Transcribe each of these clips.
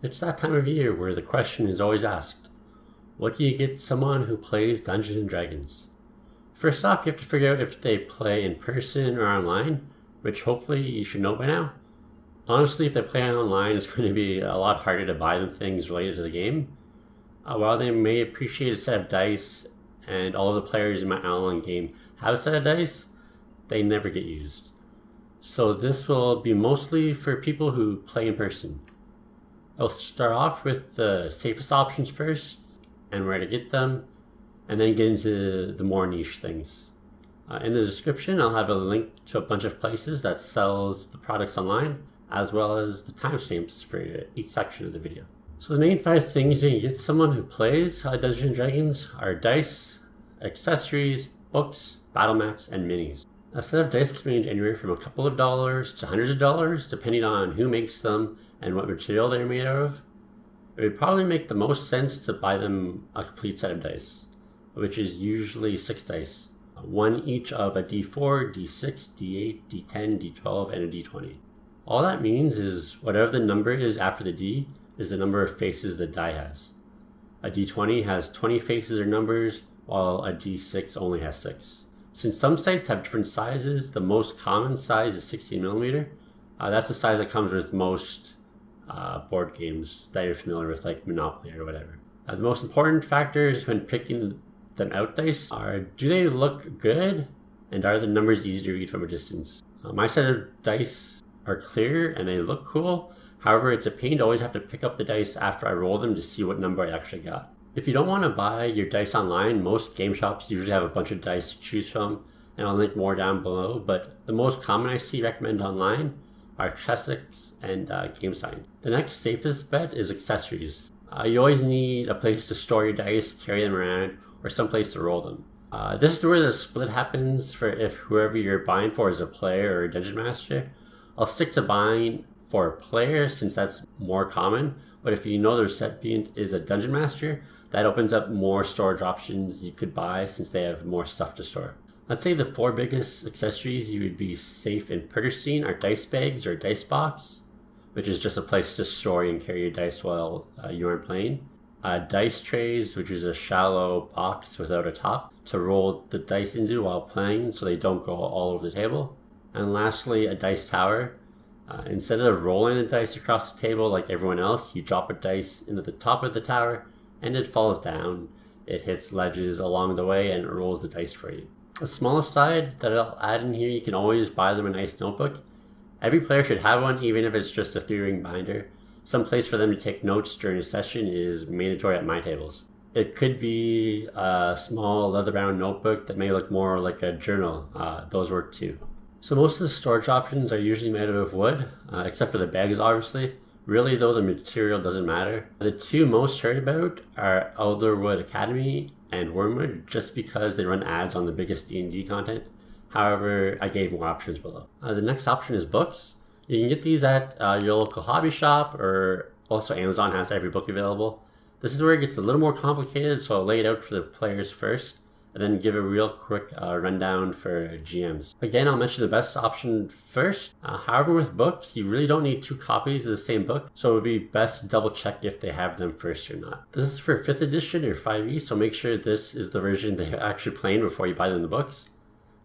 It's that time of year where the question is always asked, what do you get someone who plays Dungeons & Dragons? First off, you have to figure out if they play in person or online, which hopefully you should know by now. Honestly, if they play online, it's going to be a lot harder to buy them things related to the game. While they may appreciate a set of dice, and all of the players in my online game have a set of dice, they never get used. So this will be mostly for people who play in person. I'll start off with the safest options first, and where to get them, and then get into the more niche things. In the description, I'll have a link to a bunch of places that sells the products online, as well as the timestamps for each section of the video. So the main 5 things you can get someone who plays Dungeons & Dragons are dice, accessories, books, battle mats, and minis. A set of dice can range anywhere from a couple of dollars to hundreds of dollars, depending on who makes them and what material they're made out of. It would probably make the most sense to buy them a complete set of dice, which is usually 6 dice. One each of a D4, D6, D8, D10, D12, and a D20. All that means is whatever the number is after the D is the number of faces the die has. A D20 has 20 faces or numbers, while a D6 only has 6. Since some sites have different sizes, the most common size is 16mm. That's the size that comes with most board games that you're familiar with, like Monopoly or whatever. The most important factors when picking them out dice are, do they look good, and are the numbers easy to read from a distance? My set of dice are clear and they look cool. However, it's a pain to always have to pick up the dice after I roll them to see what number I actually got. If you don't want to buy your dice online, most game shops usually have a bunch of dice to choose from, and I'll link more down below, but the most common I see recommended online are Chessex and Game Sign. The next safest bet is accessories. You always need a place to store your dice, carry them around, or some place to roll them. This is where the split happens for if whoever you're buying for is a player or a dungeon master. I'll stick to buying for a player since that's more common, but if you know the recipient is a dungeon master, that opens up more storage options you could buy since they have more stuff to store. Let's say the 4 biggest accessories you would be safe in purchasing are dice bags or dice box, which is just a place to store and carry your dice while you aren't playing. Dice trays, which is a shallow box without a top to roll the dice into while playing so they don't go all over the table. And lastly, a dice tower. Instead of rolling the dice across the table like everyone else, you drop a dice into the top of the tower and it falls down. It hits ledges along the way and it rolls the dice for you. A small aside that I'll add in here, you can always buy them a nice notebook. Every player should have one, even if it's just a 3-ring binder. Some place for them to take notes during a session is mandatory at my tables. It could be a small leather-bound notebook that may look more like a journal. Those work too. So most of the storage options are usually made out of wood, except for the bags obviously. Really though, the material doesn't matter. The 2 most heard about are Elderwood Academy and Wormwood, just because they run ads on the biggest D&D content. However, I gave more options below. The next option is books. You can get these at your local hobby shop, or also Amazon has every book available. This is where it gets a little more complicated, so I'll lay it out for the players first, and then give a real quick rundown for GMs. Again, I'll mention the best option first. However, with books, you really don't need 2 copies of the same book, so it would be best to double check if they have them first or not. This is for 5th edition or 5e, so make sure this is the version they're actually playing before you buy them the books.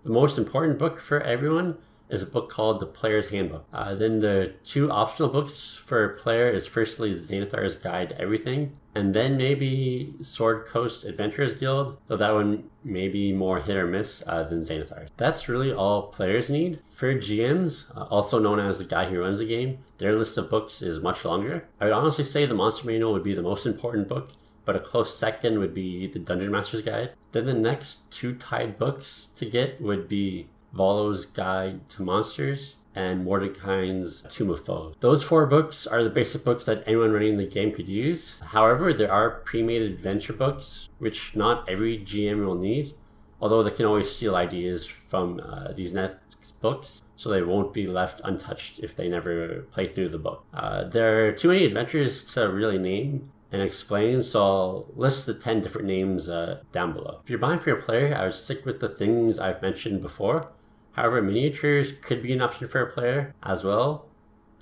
The most important book for everyone is a book called The Player's Handbook. Then the 2 optional books for a player is firstly Xanathar's Guide to Everything, and then maybe Sword Coast Adventurers Guild, though that one may be more hit or miss than Xanathar. That's really all players need. For GMs, also known as the guy who runs the game, their list of books is much longer. I would honestly say the Monster Manual would be the most important book, but a close second would be the Dungeon Master's Guide. Then the next 2 tied books to get would be Volo's Guide to Monsters and Mordenkaisen's Tomb of Foes. Those 4 books are the basic books that anyone running the game could use. However, there are pre-made adventure books, which not every GM will need, although they can always steal ideas from these next books, so they won't be left untouched if they never play through the book. There are too many adventures to really name and explain, so I'll list the 10 different names down below. If you're buying for your player, I would stick with the things I've mentioned before. However, miniatures could be an option for a player as well.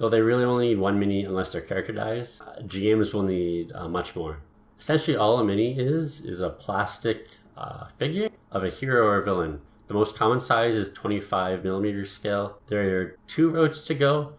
though they really only need 1 mini unless their character dies. GMs will need much more. Essentially all a mini is a plastic figure of a hero or villain. The most common size is 25mm scale. There are 2 routes to go.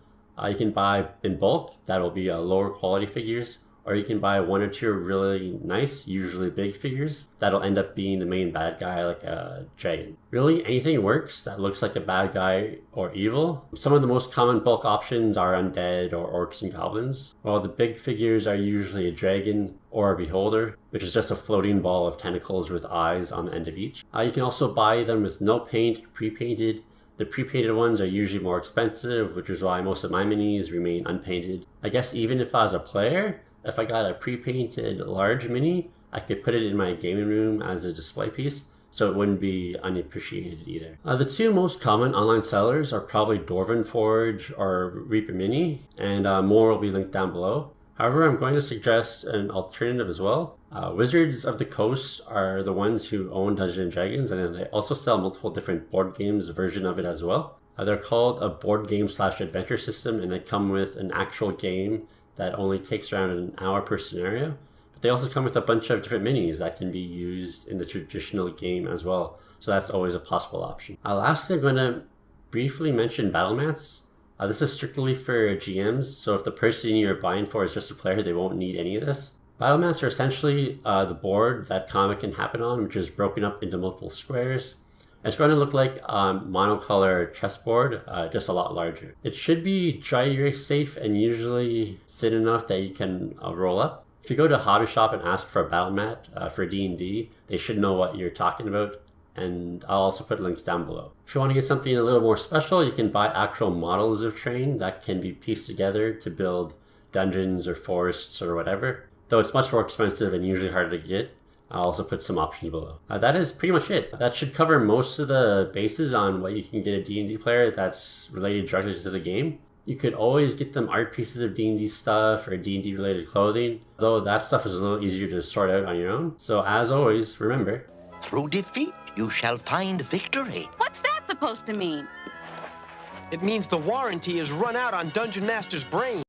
You can buy in bulk, that'll be lower quality figures, or you can buy 1 or 2 really nice, usually big figures, that'll end up being the main bad guy like a dragon. Really, anything works that looks like a bad guy or evil. Some of the most common bulk options are undead or orcs and goblins, while the big figures are usually a dragon or a beholder, which is just a floating ball of tentacles with eyes on the end of each. You can also buy them with no paint, pre-painted. The pre-painted ones are usually more expensive, which is why most of my minis remain unpainted. I guess even if I was a player, if I got a pre-painted large mini, I could put it in my gaming room as a display piece, so it wouldn't be unappreciated either. The 2 most common online sellers are probably Dwarven Forge or Reaper Mini, and more will be linked down below. However, I'm going to suggest an alternative as well. Wizards of the Coast are the ones who own Dungeons & Dragons, and then they also sell multiple different board games version of it as well. They're called a board game / adventure system, and they come with an actual game that only takes around an hour per scenario. But they also come with a bunch of different minis that can be used in the traditional game as well. So that's always a possible option. Lastly, I'm going to briefly mention Battlemats. This is strictly for GMs, so if the person you're buying for is just a player, they won't need any of this. Battlemats are essentially the board that combat can happen on, which is broken up into multiple squares. It's going to look like a monocolor chessboard, just a lot larger. It should be dry erase safe and usually thin enough that you can roll up. If you go to a hobby shop and ask for a Battlemat for D&D, they should know what you're talking about, and I'll also put links down below. If you want to get something a little more special, you can buy actual models of terrain that can be pieced together to build dungeons or forests or whatever, though it's much more expensive and usually harder to get. I'll also put some options below. That is pretty much it. That should cover most of the bases on what you can get a D&D player that's related directly to the game. You could always get them art pieces of D&D stuff or D&D related clothing, though that stuff is a little easier to sort out on your own. So as always, remember, through defeat you shall find victory. What's that supposed to mean? It means the warranty is run out on Dungeon Master's brain.